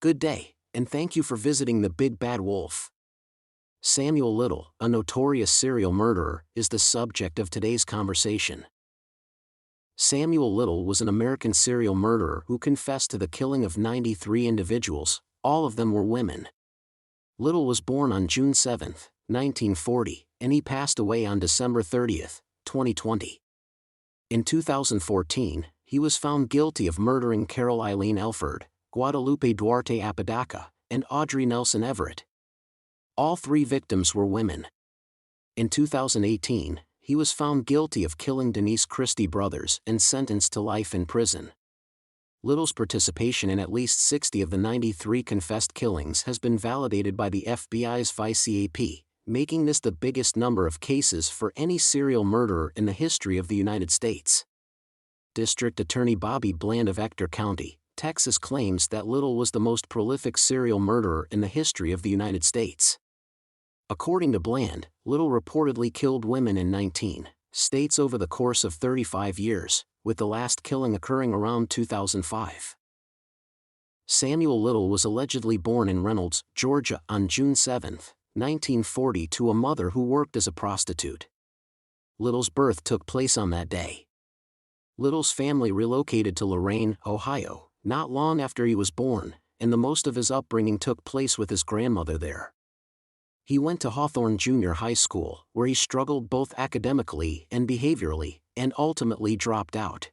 Good day, and thank you for visiting the Big Bad Wolf. Samuel Little, a notorious serial murderer, is the subject of today's conversation. Samuel Little was an American serial murderer who confessed to the killing of 93 individuals, all of them were women. Little was born on June 7, 1940, and he passed away on December 30, 2020. In 2014, he was found guilty of murdering Carol Ilene Elford, Guadalupe Duarte Apodaca, and Audrey Nelson Everett. All three victims were women. In 2018, he was found guilty of killing Denise Christie Brothers and sentenced to life in prison. Little's participation in at least 60 of the 93 confessed killings has been validated by the FBI's ViCAP, making this the biggest number of cases for any serial murderer in the history of the United States. District Attorney Bobby Bland of Ector County, Texas claims that Little was the most prolific serial murderer in the history of the United States. According to Bland, Little reportedly killed women in 19 states over the course of 35 years, with the last killing occurring around 2005. Samuel Little was allegedly born in Reynolds, Georgia on June 7, 1940 to a mother who worked as a prostitute. Little's birth took place on that day. Little's family relocated to Lorain, Ohio, not long after he was born, and the most of his upbringing took place with his grandmother there. He went to Hawthorne Junior High School, where he struggled both academically and behaviorally, and ultimately dropped out.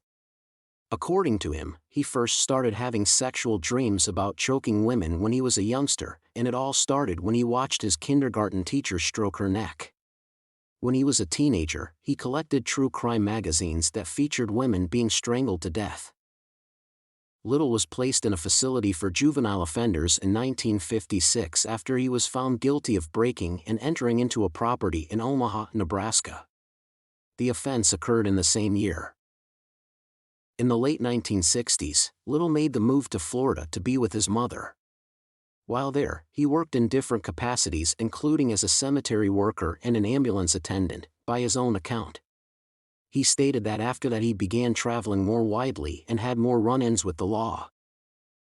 According to him, he first started having sexual dreams about choking women when he was a youngster, and it all started when he watched his kindergarten teacher stroke her neck. When he was a teenager, he collected true crime magazines that featured women being strangled to death. Little was placed in a facility for juvenile offenders in 1956 after he was found guilty of breaking and entering into a property in Omaha, Nebraska. The offense occurred in the same year. In the late 1960s, Little made the move to Florida to be with his mother. While there, he worked in different capacities including as a cemetery worker and an ambulance attendant, by his own account. He stated that after that he began traveling more widely and had more run-ins with the law.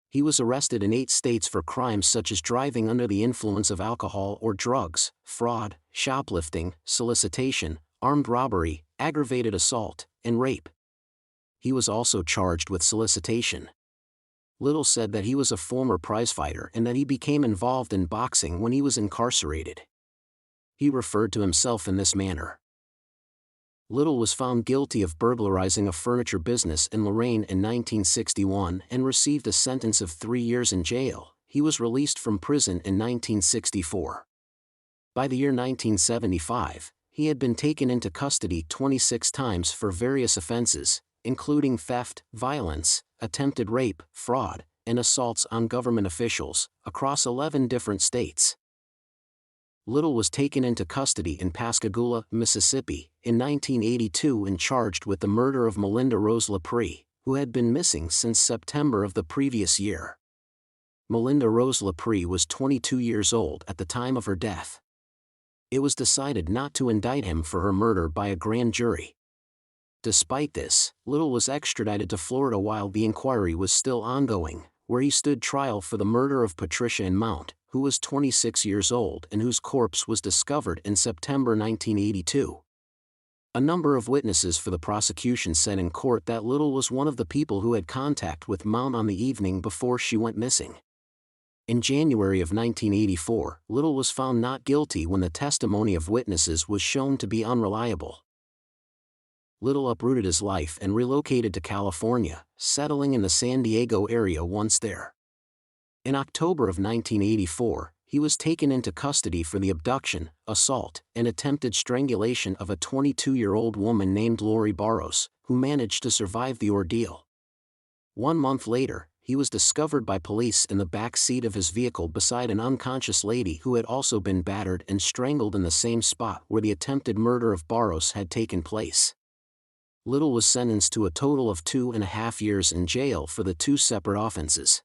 He was arrested in 8 states for crimes such as driving under the influence of alcohol or drugs, fraud, shoplifting, solicitation, armed robbery, aggravated assault, and rape. He was also charged with solicitation. Little said that he was a former prizefighter and that he became involved in boxing when he was incarcerated. He referred to himself in this manner. Little was found guilty of burglarizing a furniture business in Lorain in 1961 and received a sentence of 3 years in jail. He was released from prison in 1964. By the year 1975, he had been taken into custody 26 times for various offenses, including theft, violence, attempted rape, fraud, and assaults on government officials, across 11 different states. Little was taken into custody in Pascagoula, Mississippi, in 1982 and charged with the murder of Melinda Rose Lepre, who had been missing since September of the previous year. Melinda Rose Lepre was 22 years old at the time of her death. It was decided not to indict him for her murder by a grand jury. Despite this, Little was extradited to Florida while the inquiry was still ongoing, where he stood trial for the murder of Patricia N. Mount, who was 26 years old and whose corpse was discovered in September 1982. A number of witnesses for the prosecution said in court that Little was one of the people who had contact with Mount on the evening before she went missing. In January of 1984, Little was found not guilty when the testimony of witnesses was shown to be unreliable. Little uprooted his life and relocated to California, settling in the San Diego area once there. In October of 1984, he was taken into custody for the abduction, assault, and attempted strangulation of a 22-year-old woman named Lori Barros, who managed to survive the ordeal. 1 month later, he was discovered by police in the back seat of his vehicle beside an unconscious lady who had also been battered and strangled in the same spot where the attempted murder of Barros had taken place. Little was sentenced to a total of 2.5 years in jail for the 2 separate offenses.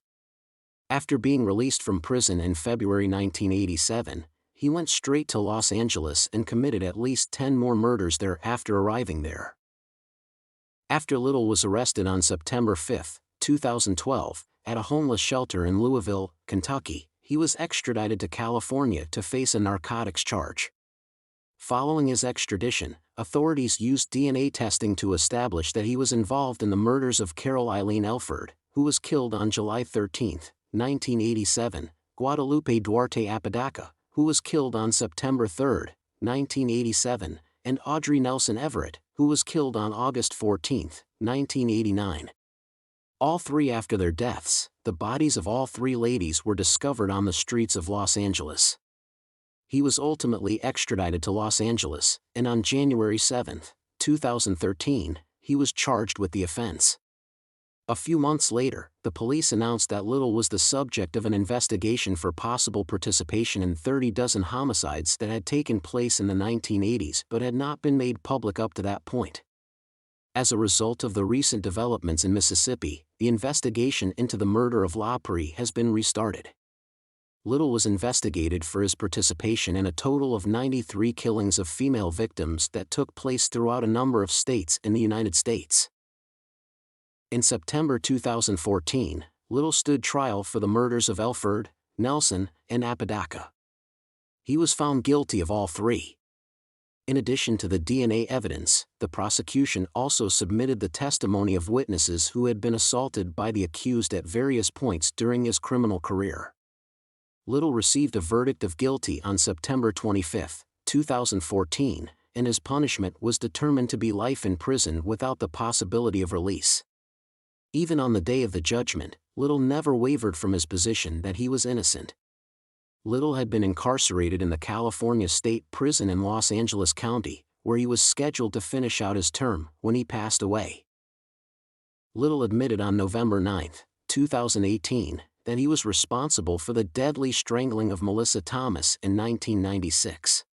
After being released from prison in February 1987, he went straight to Los Angeles and committed at least 10 more murders there after arriving there. After Little was arrested on September 5, 2012, at a homeless shelter in Louisville, Kentucky, he was extradited to California to face a narcotics charge. Following his extradition, authorities used DNA testing to establish that he was involved in the murders of Carol Ilene Elford, who was killed on July 13, 1987, Guadalupe Duarte Apodaca, who was killed on September 3, 1987, and Audrey Nelson Everett, who was killed on August 14, 1989. All three after their deaths, the bodies of all three ladies were discovered on the streets of Los Angeles. He was ultimately extradited to Los Angeles, and on January 7, 2013, he was charged with the offense. A few months later, the police announced that Little was the subject of an investigation for possible participation in 30 dozen homicides that had taken place in the 1980s but had not been made public up to that point. As a result of the recent developments in Mississippi, the investigation into the murder of Lapre has been restarted. Little was investigated for his participation in a total of 93 killings of female victims that took place throughout a number of states in the United States. In September 2014, Little stood trial for the murders of Elford, Nelson, and Apodaca. He was found guilty of all three. In addition to the DNA evidence, the prosecution also submitted the testimony of witnesses who had been assaulted by the accused at various points during his criminal career. Little received a verdict of guilty on September 25, 2014, and his punishment was determined to be life in prison without the possibility of release. Even on the day of the judgment, Little never wavered from his position that he was innocent. Little had been incarcerated in the California State Prison in Los Angeles County, where he was scheduled to finish out his term, when he passed away. Little admitted on November 9, 2018, that he was responsible for the deadly strangling of Melissa Thomas in 1996.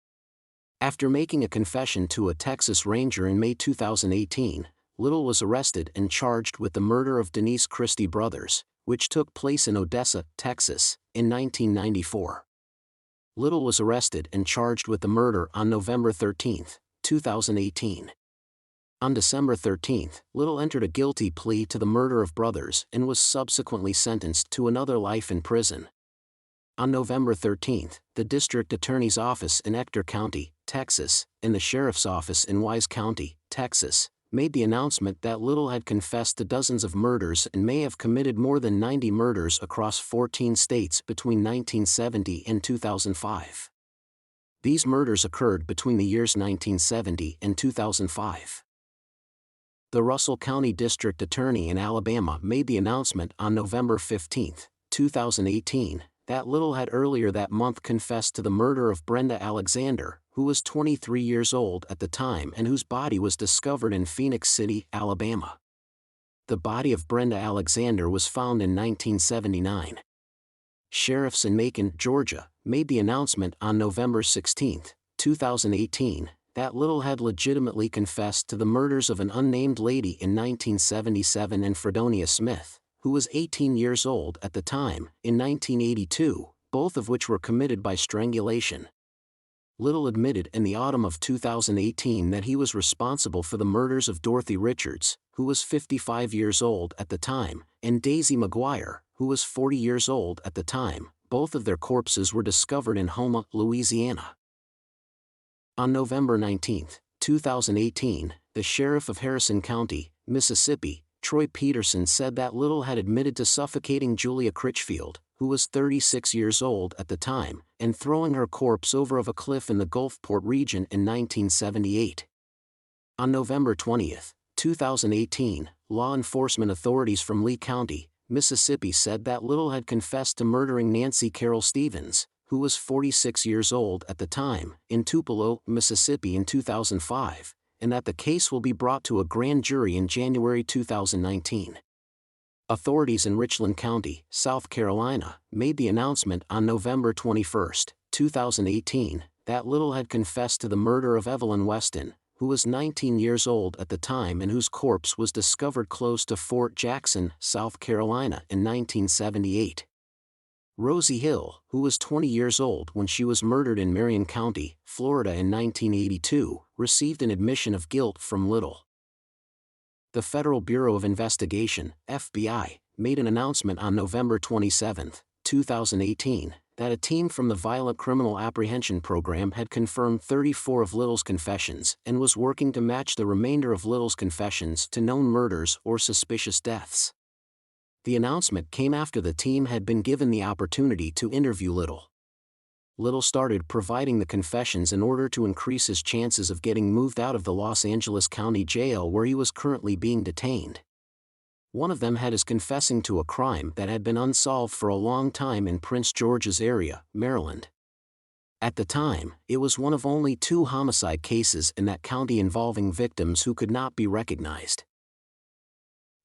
After making a confession to a Texas Ranger in May 2018, Little was arrested and charged with the murder of Denise Christie Brothers, which took place in Odessa, Texas, in 1994. Little was arrested and charged with the murder on November 13, 2018. On December 13, Little entered a guilty plea to the murder of brothers and was subsequently sentenced to another life in prison. On November 13, the district attorney's office in Ector County, Texas, and the sheriff's office in Wise County, Texas, made the announcement that Little had confessed to dozens of murders and may have committed more than 90 murders across 14 states between 1970 and 2005. These murders occurred between the years 1970 and 2005. The Russell County District Attorney in Alabama made the announcement on November 15, 2018, that Little had earlier that month confessed to the murder of Brenda Alexander, who was 23 years old at the time and whose body was discovered in Phoenix City, Alabama. The body of Brenda Alexander was found in 1979. Sheriffs in Macon, Georgia, made the announcement on November 16, 2018, that Little had legitimately confessed to the murders of an unnamed lady in 1977 and Fredonia Smith, who was 18 years old at the time, in 1982, both of which were committed by strangulation. Little admitted in the autumn of 2018 that he was responsible for the murders of Dorothy Richards, who was 55 years old at the time, and Daisy McGuire, who was 40 years old at the time. Both of their corpses were discovered in Houma, Louisiana. On November 19, 2018, the sheriff of Harrison County, Mississippi, Troy Peterson, said that Little had admitted to suffocating Julia Critchfield, who was 36 years old at the time, and throwing her corpse over of a cliff in the Gulfport region in 1978. On November 20, 2018, law enforcement authorities from Lee County, Mississippi, said that Little had confessed to murdering Nancy Carol Stevens, who was 46 years old at the time, in Tupelo, Mississippi in 2005, and that the case will be brought to a grand jury in January 2019. Authorities in Richland County, South Carolina, made the announcement on November 21, 2018, that Little had confessed to the murder of Evelyn Weston, who was 19 years old at the time and whose corpse was discovered close to Fort Jackson, South Carolina in 1978. Rosie Hill, who was 20 years old when she was murdered in Marion County, Florida in 1982, received an admission of guilt from Little. The Federal Bureau of Investigation, FBI, made an announcement on November 27, 2018, that a team from the Violent Criminal Apprehension Program had confirmed 34 of Little's confessions and was working to match the remainder of Little's confessions to known murders or suspicious deaths. The announcement came after the team had been given the opportunity to interview Little. Little started providing the confessions in order to increase his chances of getting moved out of the Los Angeles County Jail where he was currently being detained. One of them had his confessing to a crime that had been unsolved for a long time in Prince George's area, Maryland. At the time, it was one of only 2 homicide cases in that county involving victims who could not be recognized.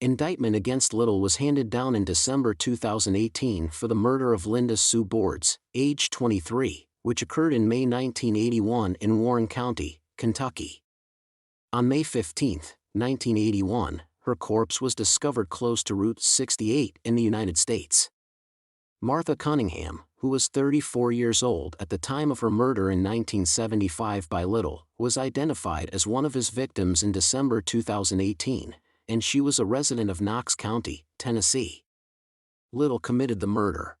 Indictment against Little was handed down in December 2018 for the murder of Linda Sue Boards, age 23, which occurred in May 1981 in Warren County, Kentucky. On May 15, 1981, her corpse was discovered close to Route 68 in the United States. Martha Cunningham, who was 34 years old at the time of her murder in 1975 by Little, was identified as one of his victims in December 2018, and she was a resident of Knox County, Tennessee. Little committed the murder.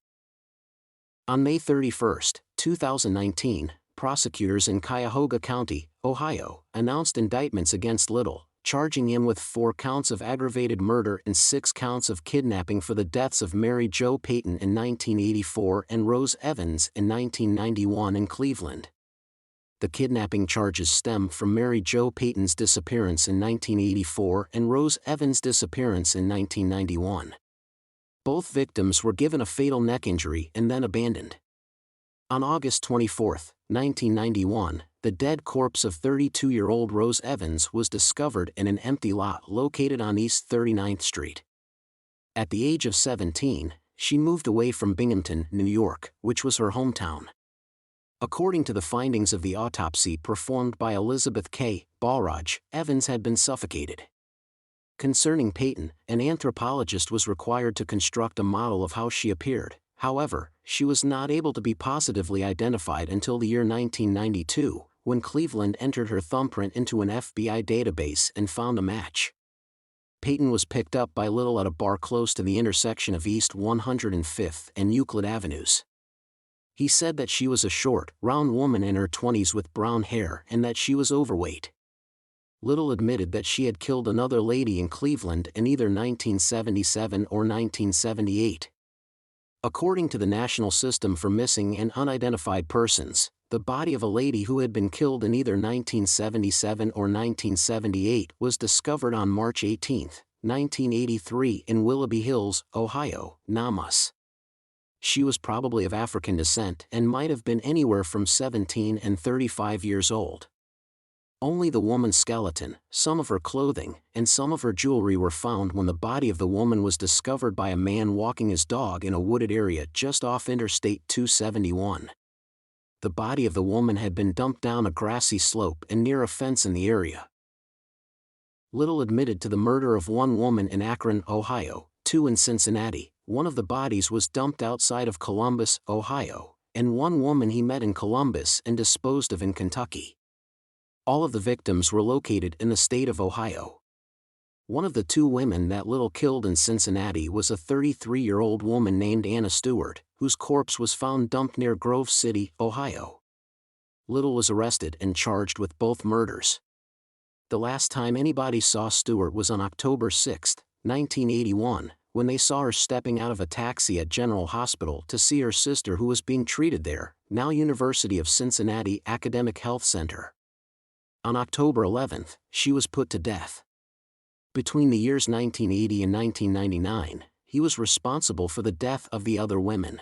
On May 31, 2019, prosecutors in Cuyahoga County, Ohio, announced indictments against Little, charging him with 4 counts of aggravated murder and 6 counts of kidnapping for the deaths of Mary Jo Payton in 1984 and Rose Evans in 1991 in Cleveland. The kidnapping charges stem from Mary Jo Payton's disappearance in 1984 and Rose Evans' disappearance in 1991. Both victims were given a fatal neck injury and then abandoned. On August 24, 1991, the dead corpse of 32-year-old Rose Evans was discovered in an empty lot located on East 39th Street. At the age of 17, she moved away from Binghamton, New York, which was her hometown. According to the findings of the autopsy performed by Elizabeth K. Balraj, Evans had been suffocated. Concerning Payton, an anthropologist was required to construct a model of how she appeared. However, she was not able to be positively identified until the year 1992, when Cleveland entered her thumbprint into an FBI database and found a match. Payton was picked up by Little at a bar close to the intersection of East 105th and Euclid Avenues. He said that she was a short, round woman in her 20s with brown hair and that she was overweight. Little admitted that she had killed another lady in Cleveland in either 1977 or 1978. According to the National System for Missing and Unidentified Persons, the body of a lady who had been killed in either 1977 or 1978 was discovered on March 18, 1983 in Willoughby Hills, Ohio, Namas. She was probably of African descent and might have been anywhere from 17 and 35 years old. Only the woman's skeleton, some of her clothing, and some of her jewelry were found when the body of the woman was discovered by a man walking his dog in a wooded area just off Interstate 271. The body of the woman had been dumped down a grassy slope and near a fence in the area. Little admitted to the murder of one woman in Akron, Ohio, 2 in Cincinnati. One of the bodies was dumped outside of Columbus, Ohio, and one woman he met in Columbus and disposed of in Kentucky. All of the victims were located in the state of Ohio. One of the 2 women that Little killed in Cincinnati was a 33-year-old woman named Anna Stewart, whose corpse was found dumped near Grove City, Ohio. Little was arrested and charged with both murders. The last time anybody saw Stewart was on October 6, 1981, when they saw her stepping out of a taxi at General Hospital to see her sister who was being treated there, now University of Cincinnati Academic Health Center. On October 11, she was put to death. Between the years 1980 and 1999, he was responsible for the death of the other women.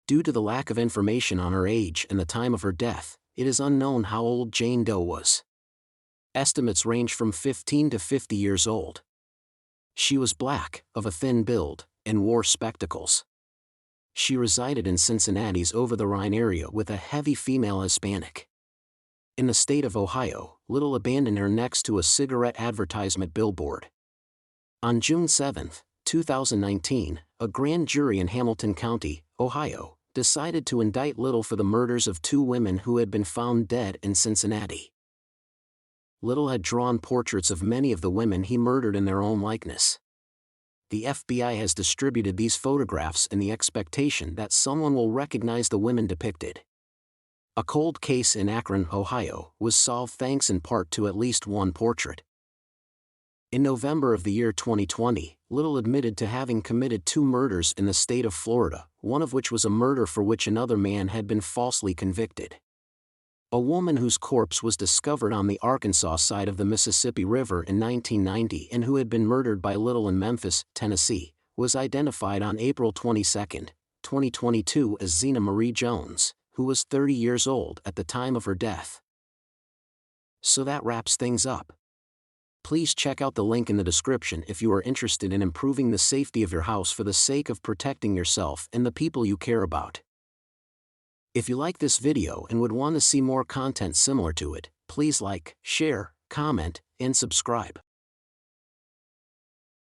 Due to the lack of information on her age and the time of her death, it is unknown how old Jane Doe was. Estimates range from 15 to 50 years old. She was black, of a thin build, and wore spectacles. She resided in Cincinnati's over-the-Rhine area with a heavy female Hispanic. In the state of Ohio, Little abandoned her next to a cigarette advertisement billboard. On June 7, 2019, a grand jury in Hamilton County, Ohio, decided to indict Little for the murders of 2 women who had been found dead in Cincinnati. Little had drawn portraits of many of the women he murdered in their own likeness. The FBI has distributed these photographs in the expectation that someone will recognize the women depicted. A cold case in Akron, Ohio, was solved thanks in part to at least one portrait. In November of the year 2020, Little admitted to having committed 2 murders in the state of Florida, one of which was a murder for which another man had been falsely convicted. A woman whose corpse was discovered on the Arkansas side of the Mississippi River in 1990 and who had been murdered by Little in Memphis, Tennessee, was identified on April 22, 2022 as Zena Marie Jones, who was 30 years old at the time of her death. So that wraps things up. Please check out the link in the description if you are interested in improving the safety of your house for the sake of protecting yourself and the people you care about. If you like this video and would want to see more content similar to it, please like, share, comment, and subscribe.